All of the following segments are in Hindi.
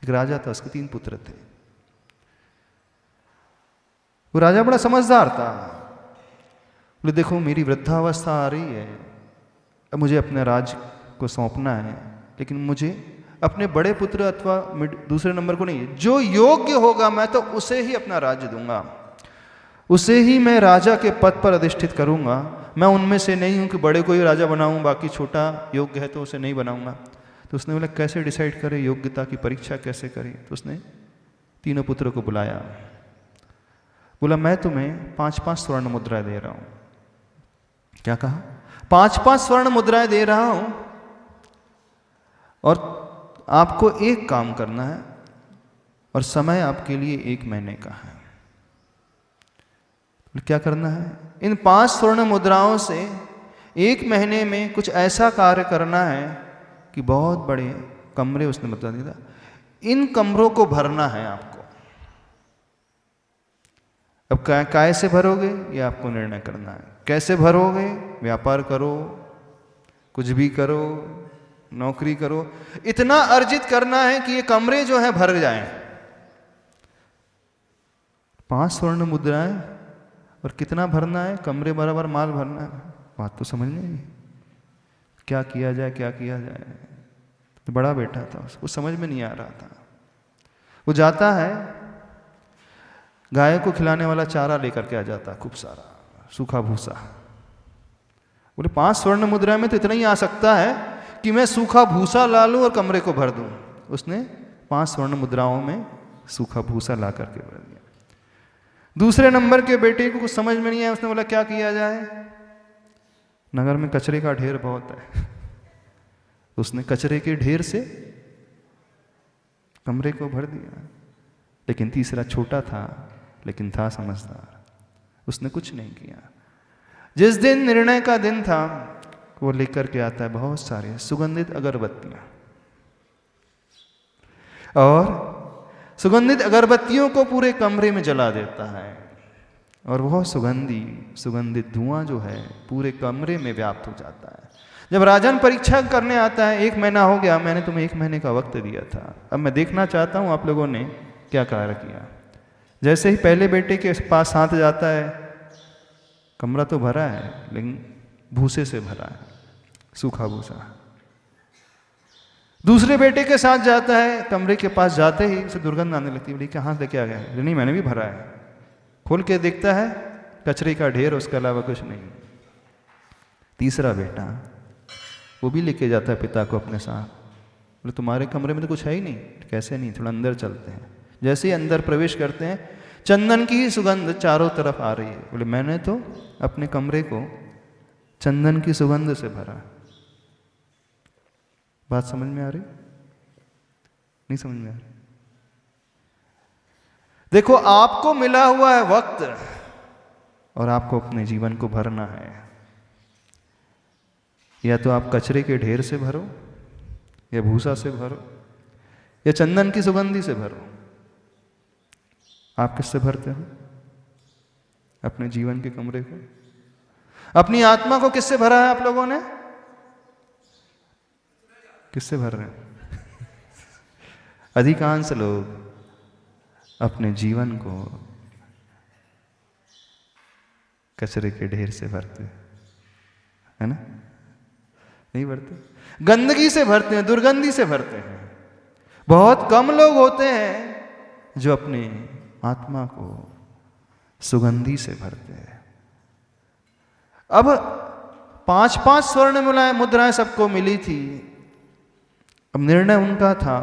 एक राजा था, उसके 3 पुत्र थे। वो राजा बड़ा समझदार था। बोले देखो मेरी वृद्धावस्था आ रही है, अब मुझे अपने राज्य को सौंपना है, लेकिन मुझे अपने बड़े पुत्र अथवा दूसरे नंबर को नहीं, जो योग्य होगा मैं तो उसे ही अपना राज्य दूंगा, उसे ही मैं राजा के पद पर अधिष्ठित करूंगा। मैं उनमें से नहीं हूं कि बड़े को ही राजा बनाऊं, बाकी छोटा योग्य है तो उसे नहीं बनाऊंगा। तो उसने बोला कैसे डिसाइड करे, योग्यता की परीक्षा कैसे करे? तो उसने तीनों पुत्रों को बुलाया, बोला मैं तुम्हें 5-5 स्वर्ण मुद्राएं दे रहा हूं। क्या कहा? 5-5 स्वर्ण मुद्राएं दे रहा हूं और आपको एक काम करना है और समय आपके लिए 1 महीने का है। क्या करना है? इन 5 स्वर्ण मुद्राओं से 1 महीने में कुछ ऐसा कार्य करना है कि बहुत बड़े कमरे, उसने बता दिया, इन कमरों को भरना है आपको। अब काय से भरोगे ये आपको निर्णय करना है। कैसे भरोगे? व्यापार करो, कुछ भी करो, नौकरी करो, इतना अर्जित करना है कि ये कमरे जो है भर जाएं। 5 स्वर्ण मुद्राएं और कितना भरना है? कमरे बराबर माल भरना है। बात तो समझ नहीं आई। क्या किया जाए, क्या किया जाए? तो बड़ा बेटा था, उसको समझ में नहीं आ रहा था। वो जाता है, गाय को खिलाने वाला चारा लेकर के आ जाता, खूब सारा सूखा भूसा। बोले 5 स्वर्ण मुद्रा में तो इतना ही आ सकता है कि मैं सूखा भूसा ला लूं और कमरे को भर दूं। उसने 5 स्वर्ण मुद्राओं में सूखा भूसा ला करके भर दिया। दूसरे नंबर के बेटे को कुछ समझ में नहीं आया। उसने बोला क्या किया जाए? नगर में कचरे का ढेर बहुत है। उसने कचरे के ढेर से कमरे को भर दिया। लेकिन तीसरा छोटा था, लेकिन था समझदार, उसने कुछ नहीं किया। जिस दिन निर्णय का दिन था, वो लेकर के आता है बहुत सारे सुगंधित अगरबत्तियां, और सुगंधित अगरबत्तियों को पूरे कमरे में जला देता है, और वह सुगंधित धुआं जो है पूरे कमरे में व्याप्त हो जाता है। जब राजन परीक्षा करने आता है, 1 महीना हो गया, मैंने तुम्हें 1 महीने का वक्त दिया था, अब मैं देखना चाहता हूं आप लोगों ने क्या कार्य किया। जैसे ही पहले बेटे के पास हाथ जाता है, कमरा तो भरा है लेकिन भूसे से भरा है, सूखा भूसा। दूसरे बेटे के साथ जाता है, कमरे के पास जाते ही उसे दुर्गंध आने लगती है। बोली कहाँ लेके आ गया है? नहीं मैंने भी भरा है। खोल के देखता है, कचरे का ढेर, उसके अलावा कुछ नहीं। तीसरा बेटा वो भी लेके जाता है पिता को अपने साथ। बोले तुम्हारे कमरे में तो कुछ है ही नहीं। कैसे नहीं? थोड़ा अंदर चलते हैं। जैसे ही अंदर प्रवेश करते हैं, चंदन की ही सुगंध चारों तरफ आ रही है। बोले मैंने तो अपने कमरे को चंदन की सुगंध से भरा। बात समझ में आ रही? नहीं समझ में आ रही? देखो आपको मिला हुआ है वक्त, और आपको अपने जीवन को भरना है। या तो आप कचरे के ढेर से भरो, या भूसा से भरो, या चंदन की सुगंधी से भरो। आप किससे भरते हो? अपने जीवन के कमरे को, अपनी आत्मा को किससे भरा है आप लोगों ने? किससे भर रहे हैं? अधिकांश लोग अपने जीवन को कचरे के ढेर से भरते है ना? नहीं भरते, गंदगी से भरते हैं, दुर्गंधी से भरते हैं। बहुत कम लोग होते हैं जो अपने आत्मा को सुगंधी से भरते हैं। अब 5-5 स्वर्ण मुद्राएं सबको मिली थी। अब निर्णय उनका था,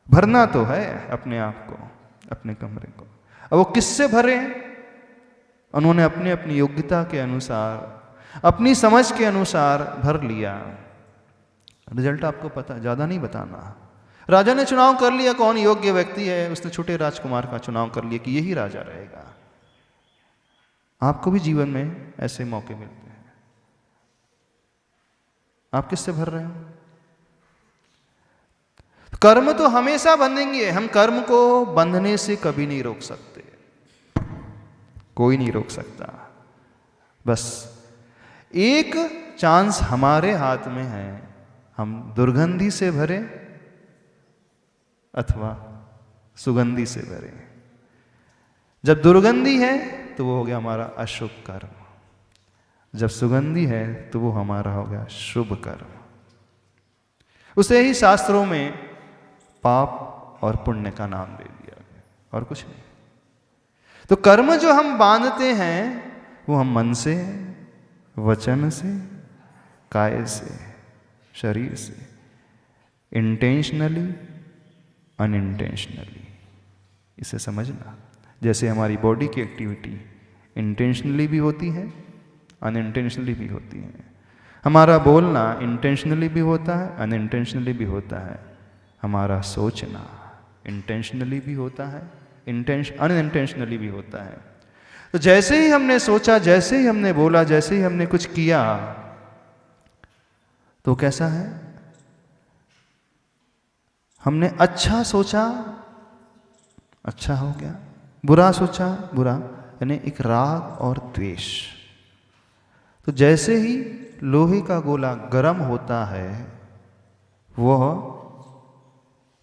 भरना तो है अपने आप को, अपने कमरे को। अब वो किससे भरे? उन्होंने अपने अपनी योग्यता के अनुसार, अपनी समझ के अनुसार भर लिया। रिजल्ट आपको पता, ज्यादा नहीं बताना। राजा ने चुनाव कर लिया कौन योग्य व्यक्ति है। उसने छोटे राजकुमार का चुनाव कर लिया कि यही राजा रहेगा। आपको भी जीवन में ऐसे मौके मिलते हैं। आप किससे भर रहे हो? कर्म तो हमेशा बंधेंगे। हम कर्म को बंधने से कभी नहीं रोक सकते, कोई नहीं रोक सकता। बस एक चांस हमारे हाथ में है, हम दुर्गंधी से भरे अथवा सुगंधी से भरे। जब दुर्गंधी है तो वो हो गया हमारा अशुभ कर्म, जब सुगंधी है तो वो हमारा हो गया शुभ कर्म। उसे ही शास्त्रों में पाप और पुण्य का नाम दे दिया गया, और कुछ नहीं। तो कर्म जो हम बांधते हैं वो हम मन से, वचन से, काय से, शरीर से, इंटेंशनली, अनइंटेंशनली, इसे समझना। जैसे हमारी बॉडी की एक्टिविटी इंटेंशनली भी होती है, अनइंटेंशनली भी होती है। हमारा बोलना इंटेंशनली भी होता है, अनइंटेंशनली भी होता है। हमारा सोचना इंटेंशनली भी होता है, अनइंटेंशनली भी होता है। तो जैसे ही हमने सोचा, जैसे ही हमने बोला, जैसे ही हमने कुछ किया, तो कैसा है? हमने अच्छा सोचा, अच्छा हो गया, बुरा सोचा, बुरा, यानी एक राग और द्वेष। तो जैसे ही लोहे का गोला गर्म होता है, वह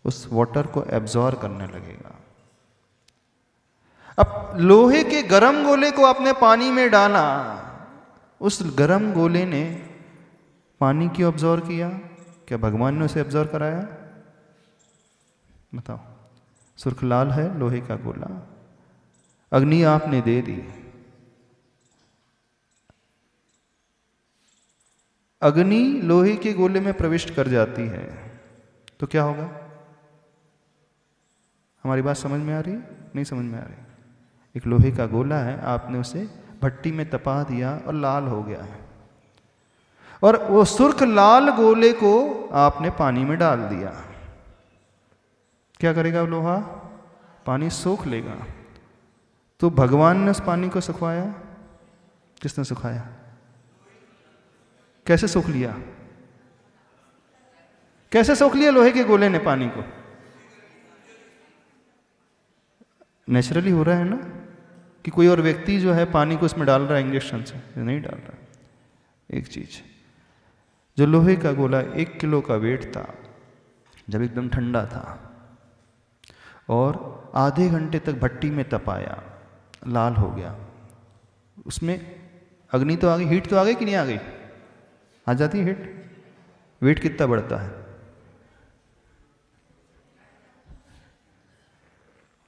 उस वाटर को एब्जॉर्ब करने लगेगा। अब लोहे के गर्म गोले को आपने पानी में डाला, उस गर्म गोले ने पानी क्यों एब्जॉर्ब किया? क्या भगवान ने उसे एब्जॉर्ब कराया? बताओ। सुर्ख लाल है लोहे का गोला, अग्नि आपने दे दी, अग्नि लोहे के गोले में प्रविष्ट कर जाती है तो क्या होगा? हमारी बात समझ में आ रही? नहीं समझ में आ रही? एक लोहे का गोला है, आपने उसे भट्टी में तपा दिया और लाल हो गया है, और वो सुर्ख लाल गोले को आपने पानी में डाल दिया। क्या करेगा वो लोहा? पानी सोख लेगा। तो भगवान ने उस पानी को सुखवाया? किसने सुखाया? कैसे सोख लिया? कैसे सोख लिया लोहे के गोले ने पानी को? नेचुरली हो रहा है ना, कि कोई और व्यक्ति जो है पानी को उसमें डाल रहा है इंजेक्शन से? नहीं डाल रहा। एक चीज, जो लोहे का गोला 1 किलो का वेट था, जब एकदम ठंडा था और आधे घंटे तक भट्टी में तपाया, लाल हो गया, उसमें अग्नि तो आ गई, हीट तो आ गई कि नहीं आ गई? आ जाती है हीट। वेट कितना बढ़ता है?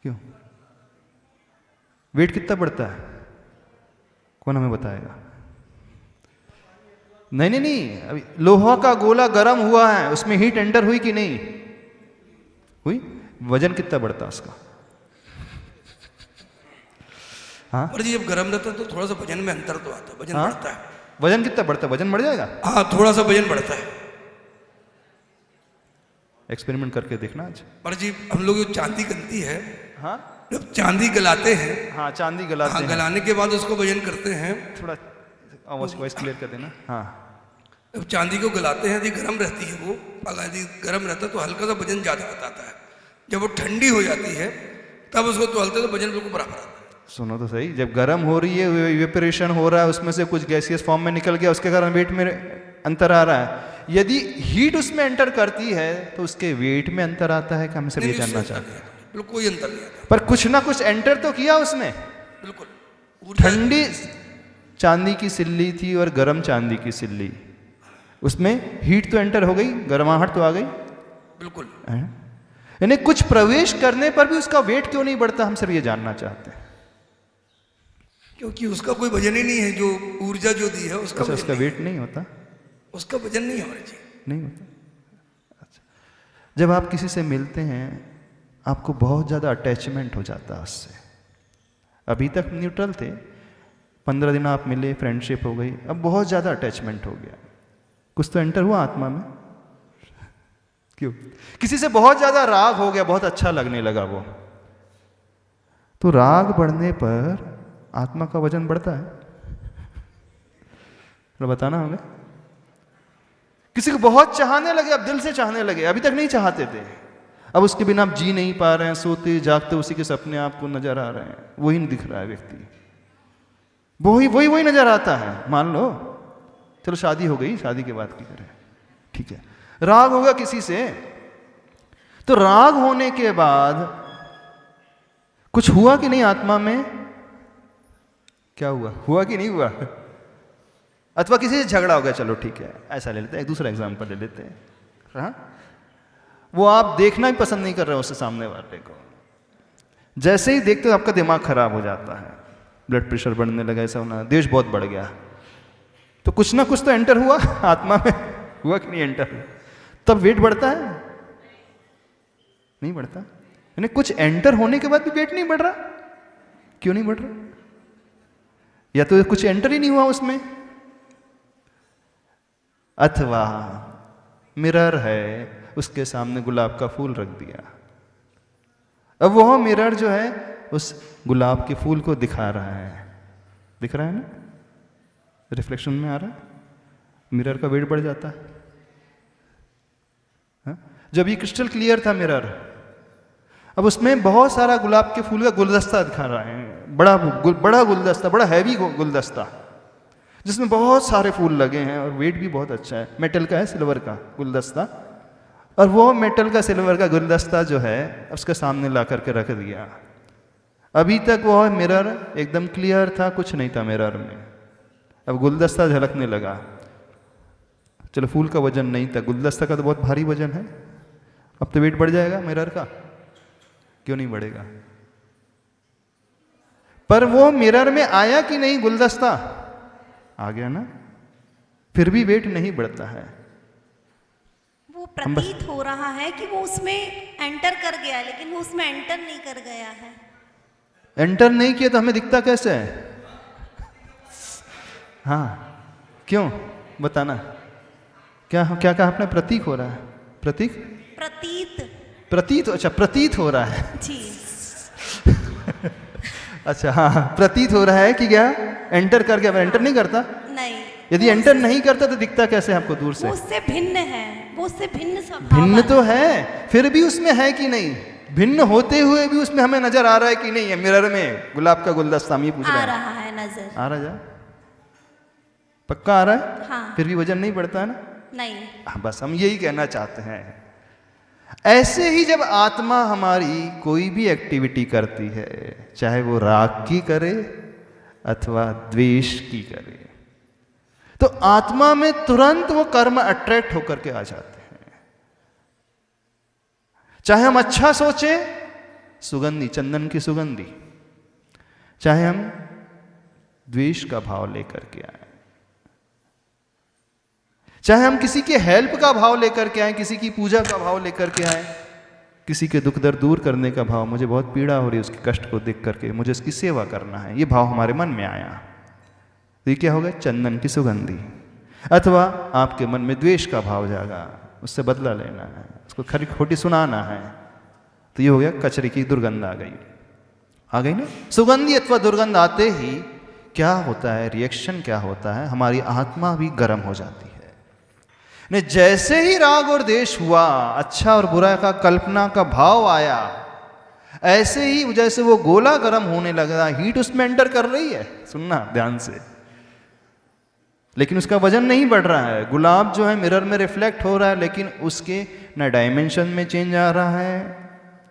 क्यों वेट कितना बढ़ता है? कौन हमें बताएगा? नहीं नहीं नहीं, अभी लोहा का गोला गर्म हुआ है, उसमें हीट एंटर हुई कि नहीं हुई? वजन कितना बढ़ता है उसका? हाँ पर जी जब गर्म रहता है तो थोड़ा सा वजन में अंतर तो आता है, वजन बढ़ता है। वजन कितना बढ़ता है? वजन बढ़ जाएगा? हाँ, थोड़ा सा वजन बढ़ता है। एक्सपेरिमेंट करके देखना आज। पर जी हम लोग जो चांदी गलती है, हाँ, जब चांदी गलाते हैं, हाँ चांदी गलाते हैं, गलाने के बाद उसको वजन करते हैं। थोड़ा वॉइस क्लियर कर देना। हाँ, जब चांदी को गलाते हैं यदि गर्म रहती है वो, अगर यदि गर्म रहता है तो हल्का सा वजन ज़्यादा बताता है। जब वो ठंडी हो जाती है तब उसको तोलते तो वजन बिल्कुल बराबर आता है। सुनो तो सही, जब गर्म हो रही है, इवेपोरेशन हो रहा है, उसमें से कुछ गैसियस फॉर्म में निकल गया, उसके कारण वेट में अंतर आ रहा है। यदि हीट उसमें एंटर करती है तो उसके वेट में अंतर आता है कि हम सब ये जानना चाहते हैं? बिल्कुल कोई अंतर नहीं आता, पर कुछ ना कुछ एंटर तो किया उसने। बिल्कुल। ठंडी चांदी की सिल्ली थी और गर्म चांदी की सिल्ली, उसमें हीट तो एंटर हो गई, गर्माहट तो आ गई। बिल्कुल। यानी कुछ प्रवेश करने पर भी उसका वेट क्यों नहीं बढ़ता, हम सब ये जानना चाहते हैं। क्योंकि उसका कोई वजन ही नहीं है, जो ऊर्जा जो दी है उसका अच्छा, उसका वेट नहीं होता? उसका वजन नहीं है हमारे जी, नहीं होता। अच्छा, जब आप किसी से मिलते हैं आपको बहुत ज़्यादा अटैचमेंट हो जाता है उससे। अभी तक न्यूट्रल थे, 15 दिन आप मिले, फ्रेंडशिप हो गई, अब बहुत ज़्यादा अटैचमेंट हो गया, कुछ तो एंटर हुआ आत्मा में। क्यों? किसी से बहुत ज़्यादा राग हो गया, बहुत अच्छा लगने लगा वो, तो राग बढ़ने पर आत्मा का वजन बढ़ता है? तो बताना होगा। किसी को बहुत चाहने लगे, अब दिल से चाहने लगे, अभी तक नहीं चाहते थे, अब उसके बिना आप जी नहीं पा रहे हैं, सोते जागते उसी के सपने आपको नजर आ रहे हैं, वही नहीं दिख रहा है व्यक्ति, वही वही वही नजर आता है। मान लो चलो शादी हो गई, शादी के बाद की करें, ठीक है, राग होगा किसी से, तो राग होने के बाद कुछ हुआ कि नहीं आत्मा में? क्या हुआ? हुआ कि नहीं हुआ? अथवा किसी से झगड़ा हो गया, चलो ठीक है, ऐसा ले लेते हैं, एक दूसरा एग्जाम्पल ले लेते हैं। हाँ, वो आप देखना ही पसंद नहीं कर रहे हो उससे सामने वाले को, जैसे ही देखते हो आपका दिमाग खराब हो जाता है, ब्लड प्रेशर बढ़ने लगा, ऐसा होना, द्वेष बहुत बढ़ गया, तो कुछ ना कुछ तो एंटर हुआ आत्मा में, हुआ कि नहीं एंटर हुआ? तब वेट बढ़ता है? नहीं बढ़ता। यानी कुछ एंटर होने के बाद भी वेट नहीं बढ़ रहा। क्यों नहीं बढ़ रहा? या तो कुछ एंटर ही नहीं हुआ उसमें, अथवा मिरर है, उसके सामने गुलाब का फूल रख दिया, अब वह मिरर जो है उस गुलाब के फूल को दिखा रहा है, दिख रहा है ना, रिफ्लेक्शन में आ रहा है, मिरर का वेट बढ़ जाता है। हा? जब ये क्रिस्टल क्लियर था मिरर, अब उसमें बहुत सारा गुलाब के फूल का गुलदस्ता दिखा रहा है, बड़ा गुलदस्ता, बड़ा हैवी गुलदस्ता, जिसमें बहुत सारे फूल लगे हैं और वेट भी बहुत अच्छा है, मेटल का है, सिल्वर का गुलदस्ता, और वो मेटल का सिल्वर का गुलदस्ता जो है उसके सामने ला करके रख दिया। अभी तक वो मिरर एकदम क्लियर था, कुछ नहीं था मिरर में, अब गुलदस्ता झलकने लगा। चलो फूल का वजन नहीं था, गुलदस्ता का तो बहुत भारी वजन है, अब तो वेट बढ़ जाएगा मिरर का, क्यों नहीं बढ़ेगा? पर वो मिरर में आया कि नहीं गुलदस्ता? आ गया ना, फिर भी वेट नहीं बढ़ता है। वो प्रतीत हो रहा है कि वो उसमें एंटर कर गया, लेकिन वो उसमें एंटर नहीं कर गया है। एंटर नहीं किया तो हमें दिखता कैसे है? हाँ, क्यों बताना? क्या क्या कहा आपने? प्रतीक हो रहा है, प्रतीक, प्रतीत, अच्छा प्रतीत हो रहा है जी। अच्छा हाँ, प्रतीत हो रहा है कि क्या एंटर कर गया, एंटर नहीं करता। नहीं, यदि एंटर नहीं करता तो दिखता कैसे हमको दूर से? वो उससे भिन्न है, वो उससे भिन्न स्वभाव भिन्न तो है, फिर भी उसमें है कि नहीं? भिन्न होते हुए भी उसमें हमें नजर आ रहा है कि नहीं है? मिरर में गुलाब का गुलदस्ता, हम ये पूछ रहे हैं। आ रहा है नजर, आ रहा है, पक्का आ रहा है? हाँ। फिर भी वजन नहीं बढ़ता है ना? नहीं। हाँ, बस हम यही कहना चाहते हैं। ऐसे ही जब आत्मा हमारी कोई भी एक्टिविटी करती है, चाहे वो राग की करे अथवा द्वेष की करे, तो आत्मा में तुरंत वो कर्म अट्रैक्ट होकर के आ जाते हैं। चाहे हम अच्छा सोचें, सुगंधी, चंदन की सुगंधी, चाहे हम द्वेष का भाव लेकर के आए, चाहे हम किसी के हेल्प का भाव लेकर के आए, किसी की पूजा का भाव लेकर के आए, किसी के दुख दर्द दूर करने का भाव, मुझे बहुत पीड़ा हो रही है उसके कष्ट को देख करके, मुझे उसकी सेवा करना है, ये भाव हमारे मन में आया, तो ये क्या होगा? चंदन की सुगंधी। अथवा आपके मन में द्वेष का भाव जागा, उससे बदला लेना है, उसको खरी खोटी सुनाना है, तो ये हो गया कचरे की दुर्गंध आ गई। आ गई ना सुगंधी अथवा दुर्गंध आते ही क्या होता है? रिएक्शन क्या होता है? हमारी आत्मा भी गर्म हो जाती है। ने जैसे ही राग और द्वेष हुआ, अच्छा और बुरा का कल्पना का भाव आया, ऐसे ही जैसे वो गोला गर्म होने लगा, हीट उसमें एंटर कर रही है, सुनना ध्यान से, लेकिन उसका वजन नहीं बढ़ रहा है। गुलाब जो है मिरर में रिफ्लेक्ट हो रहा है, लेकिन उसके ना डायमेंशन में चेंज आ रहा है,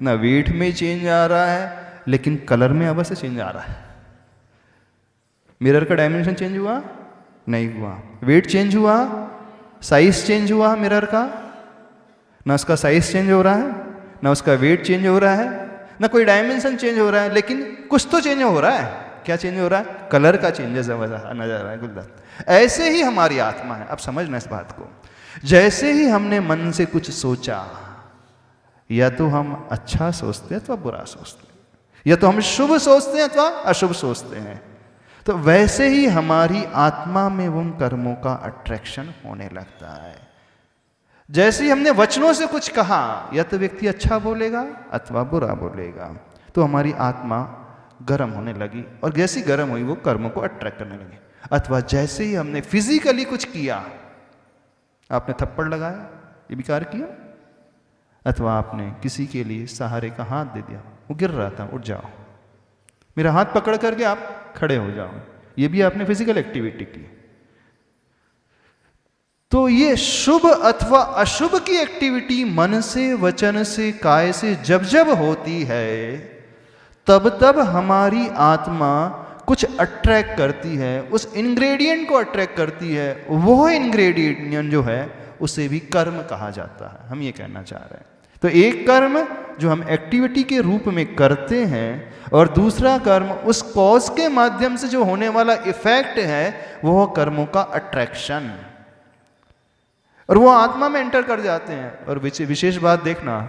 ना वेट में चेंज आ रहा है, लेकिन कलर में अवश्य चेंज आ रहा है। मिरर का डायमेंशन चेंज हुआ? नहीं हुआ। वेट चेंज हुआ? साइज चेंज हुआ मिरर का? ना उसका साइज चेंज हो रहा है, ना उसका वेट चेंज हो रहा है, ना कोई डायमेंशन चेंज हो रहा है, लेकिन कुछ तो चेंज हो रहा है। क्या चेंज हो रहा है? कलर का चेंजेस नजर आ रहा है गुलदस्ता। ऐसे ही हमारी आत्मा है। अब समझना इस बात को, जैसे ही हमने मन से कुछ सोचा, या तो हम अच्छा सोचते हैं अथवा बुरा सोचते हैं, या तो हम शुभ सोचते हैं अथवा अशुभ सोचते हैं, तो वैसे ही हमारी आत्मा में उन कर्मों का अट्रैक्शन होने लगता है। जैसे ही हमने वचनों से कुछ कहा, या तो व्यक्ति अच्छा बोलेगा अथवा बुरा बोलेगा, तो हमारी आत्मा गर्म होने लगी, और जैसी गर्म हुई वो कर्मों को अट्रैक्ट करने लगी। अथवा जैसे ही हमने फिजिकली कुछ किया, आपने थप्पड़ लगाया, ये भी कार्य किया, अथवा आपने किसी के लिए सहारे का हाथ दे दिया, वो गिर रहा था, उठ जाओ, मेरा हाथ पकड़ करके आप खड़े हो जाओ, ये भी आपने फिजिकल एक्टिविटी की। तो ये शुभ अथवा अशुभ की एक्टिविटी मन से, वचन से, काय से जब जब होती है, तब तब हमारी आत्मा कुछ अट्रैक्ट करती है, उस इंग्रेडिएंट को अट्रैक्ट करती है। वो इंग्रेडिएंट जो है उसे भी कर्म कहा जाता है। हम ये कहना चाह रहे हैं। तो एक कर्म जो हम एक्टिविटी के रूप में करते हैं, और दूसरा कर्म उस कॉज के माध्यम से जो होने वाला इफेक्ट है, वो कर्मों का अट्रैक्शन, और वो आत्मा में एंटर कर जाते हैं। और विशेष बात देखना,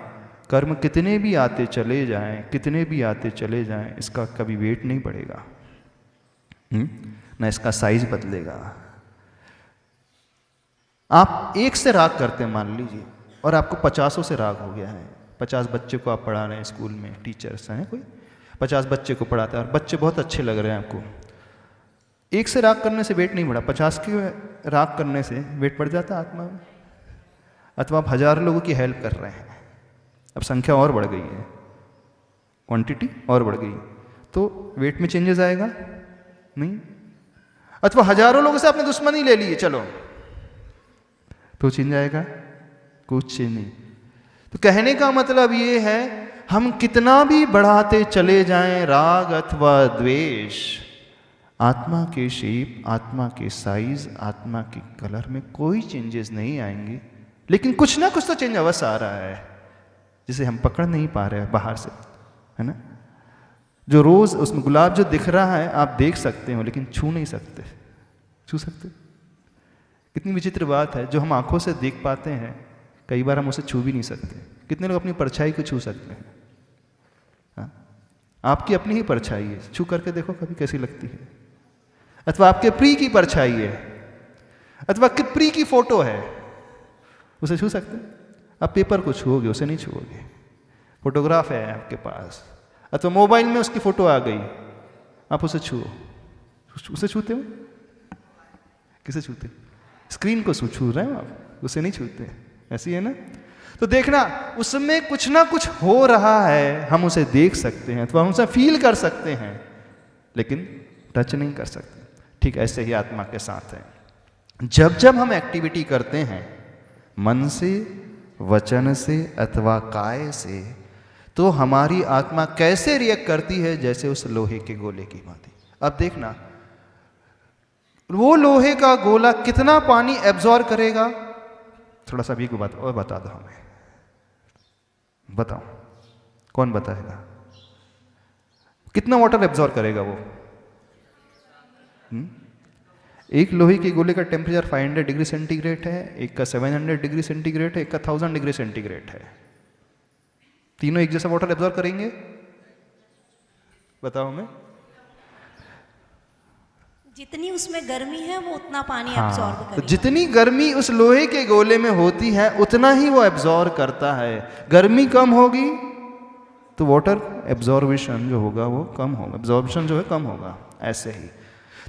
कर्म कितने भी आते चले जाएं, कितने भी आते चले जाएं, इसका कभी वेट नहीं बढ़ेगा, ना इसका साइज बदलेगा। आप एक से राग करते हैं मान लीजिए, और आपको 50 से राग हो गया है। 50 बच्चे को आप पढ़ा रहे हैं, स्कूल में टीचर्स हैं कोई, 50 बच्चे को पढ़ाता है और बच्चे बहुत अच्छे लग रहे हैं आपको। एक से राग करने से वेट नहीं बढ़ा, 50 के राग करने से वेट बढ़ जाता है आत्मा में। अथवा आप 1000 लोगों की हेल्प कर रहे हैं, अब संख्या और बढ़ गई है, क्वांटिटी और बढ़ गई, तो वेट में चेंजेस आएगा नहीं। अथवा हजारों लोगों से आपने दुश्मनी ले ली है, चलो, तो चेंज आएगा? कुछ चेंज नहीं। तो कहने का मतलब ये है, हम कितना भी बढ़ाते चले जाएं राग अथवा द्वेष, आत्मा के शेप, आत्मा के साइज, आत्मा के कलर में कोई चेंजेस नहीं आएंगे। लेकिन कुछ ना कुछ तो चेंज अवश्य आ रहा है, जिसे हम पकड़ नहीं पा रहे हैं बाहर से, है ना। जो रोज उसमें गुलाब जो दिख रहा है आप देख सकते हो, लेकिन छू नहीं सकते। छू सकते? कितनी विचित्र बात है, जो हम आंखों से देख पाते हैं कई बार हम उसे छू भी नहीं सकते। कितने लोग अपनी परछाई को छू सकते हैं? हाँ? आपकी अपनी ही परछाई है, छू करके देखो कभी कैसी लगती है। अथवा आपके प्रिय की परछाई है, अथवा प्रिय की फोटो है, उसे छू सकते हैं? आप पेपर को छुओगे, उसे नहीं छुओगे। फोटोग्राफ है आपके पास, अथवा मोबाइल में उसकी फोटो आ गई, आप उसे छुओ, उसे छूते हो? किसे छूते? स्क्रीन को छू रहे हो आप, उसे नहीं छूते। ऐसी है ना। तो देखना, उसमें कुछ ना कुछ हो रहा है, हम उसे देख सकते हैं अथवा हम उसे फील कर सकते हैं, लेकिन टच नहीं कर सकते। ठीक ऐसे ही आत्मा के साथ है। जब जब हम एक्टिविटी करते हैं मन से, वचन से अथवा काय से, तो हमारी आत्मा कैसे रिएक्ट करती है, जैसे उस लोहे के गोले की भांति। अब देखना, वो लोहे का गोला कितना पानी एब्जॉर्ब करेगा? थोड़ा सा भी को बात और बता दो हमें, बताओ, कौन बताएगा? कितना वाटर एब्जॉर्ब करेगा वो? एक लोहे के गोले का टेम्परेचर 500 डिग्री सेंटीग्रेड है, एक का 700 डिग्री सेंटीग्रेड है, एक का 1000 डिग्री सेंटीग्रेड है। तीनों एक जैसा वाटर एब्जॉर्ब करेंगे? बताओ हमें। जितनी उसमें गर्मी है वो उतना पानी हाँ, एब्जॉर्ब तो करेगा। जितनी गर्मी उस लोहे के गोले में होती है उतना ही वो एब्जॉर्ब करता है। गर्मी कम होगी तो वाटर एब्जॉर्बेशन जो होगा वो कम होगा, एब्जॉर्बेशन जो है कम होगा। ऐसे ही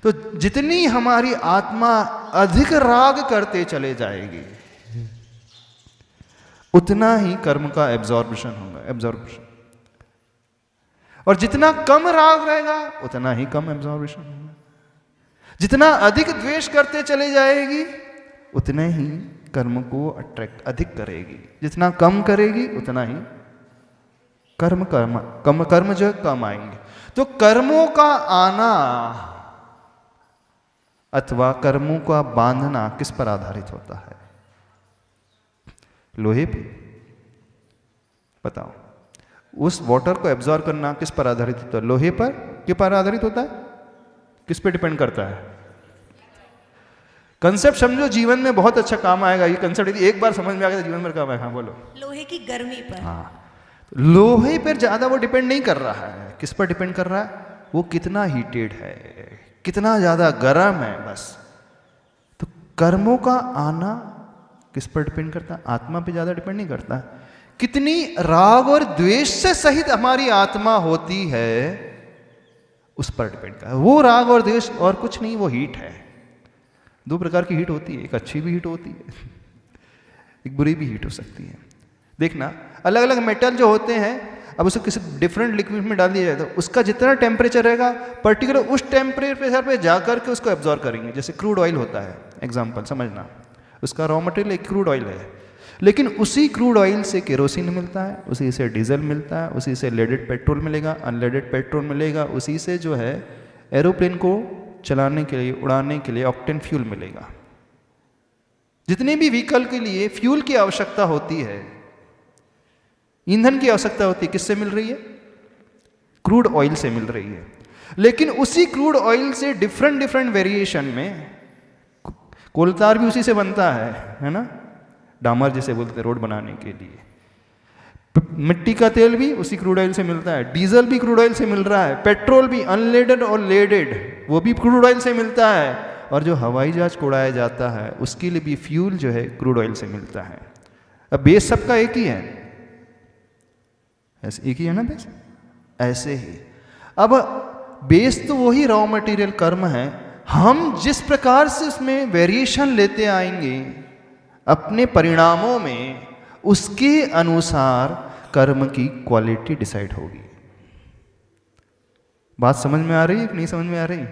तो जितनी हमारी आत्मा अधिक राग करते चले जाएगी उतना ही कर्म का एब्जॉर्बेशन होगा, एब्जॉर्बेशन। और जितना कम राग रहेगा उतना ही कम एब्जॉर्बेशन होगा। जितना अधिक द्वेष करते चले जाएगी उतने ही कर्म को अट्रैक्ट अधिक करेगी, जितना कम करेगी उतना ही कर्म जो कम आएंगे। तो कर्मों का आना अथवा कर्मों का बांधना किस पर आधारित होता है? लोहे पे। बताओ, उस वाटर को एब्जॉर्ब करना किस पर आधारित होता है? लोहे पर के पर आधारित होता है? किस पे डिपेंड करता है? कंसेप्ट समझो, जीवन में बहुत अच्छा काम आएगा ये कंसेप्ट। यदि एक बार समझ में आ गया तो जीवन में काम आएगा। हाँ बोलो। लोहे की गर्मी पर। हाँ, लोहे पर ज्यादा वो डिपेंड नहीं कर रहा है। किस पर डिपेंड कर रहा है? वो कितना हीटेड है, कितना ज्यादा गर्म है, बस। तो कर्मों का आना किस पर डिपेंड करता है? आत्मा पे ज्यादा डिपेंड नहीं करता। कितनी राग और द्वेष से सहित हमारी आत्मा होती है उस पर डिपेंड करता है। वो राग और द्वेष और कुछ नहीं, वो हीट है। दो प्रकार की हीट होती है, एक अच्छी भी हीट होती है, एक बुरी भी हीट हो सकती है। देखना, अलग अलग मेटल जो होते हैं, अब उसे किसी डिफरेंट लिक्विड में डाल दिया जाए तो उसका जितना टेम्परेचर रहेगा पर्टिकुलर उस टेम्परेचर पे जाकर के उसको एब्जॉर्ब करेंगे। जैसे क्रूड ऑयल होता है, एग्जांपल समझना। उसका रॉ मटेरियल एक क्रूड ऑयल है, लेकिन उसी क्रूड ऑयल से केरोसिन मिलता है, उसी से डीजल मिलता है, उसी से लेडेड पेट्रोल मिलेगा, अनलेडेड पेट्रोल मिलेगा, उसी से जो है एरोप्लेन को चलाने के लिए, उड़ाने के लिए ऑक्टेन फ्यूल मिलेगा। जितने भी व्हीकल के लिए फ्यूल की आवश्यकता होती है, ईंधन की आवश्यकता होती है, किससे मिल रही है? क्रूड ऑयल से मिल रही है। लेकिन उसी क्रूड ऑयल से डिफरेंट वेरिएशन में, कोलतार भी उसी से बनता है ना, डामर जिसे बोलते हैं रोड बनाने के लिए। मिट्टी का तेल भी उसी क्रूड ऑयल से मिलता है, डीजल भी क्रूड ऑयल से मिल रहा है, पेट्रोल भी अनलेडेड और लेडेड वो भी क्रूड ऑयल से मिलता है, और जो हवाई जहाज को उड़ाया जाता है उसके लिए भी फ्यूल जो है क्रूड ऑयल से मिलता है। अब बेस सबका एक ही है, ऐसे एक ही है ना बेस। ऐसे ही अब बेस तो वही रॉ मटेरियल कर्म है, हम जिस प्रकार से उसमें वेरिएशन लेते आएंगे अपने परिणामों में, उसके अनुसार कर्म की क्वालिटी डिसाइड होगी। बात समझ में आ रही है कि नहीं समझ में आ रही?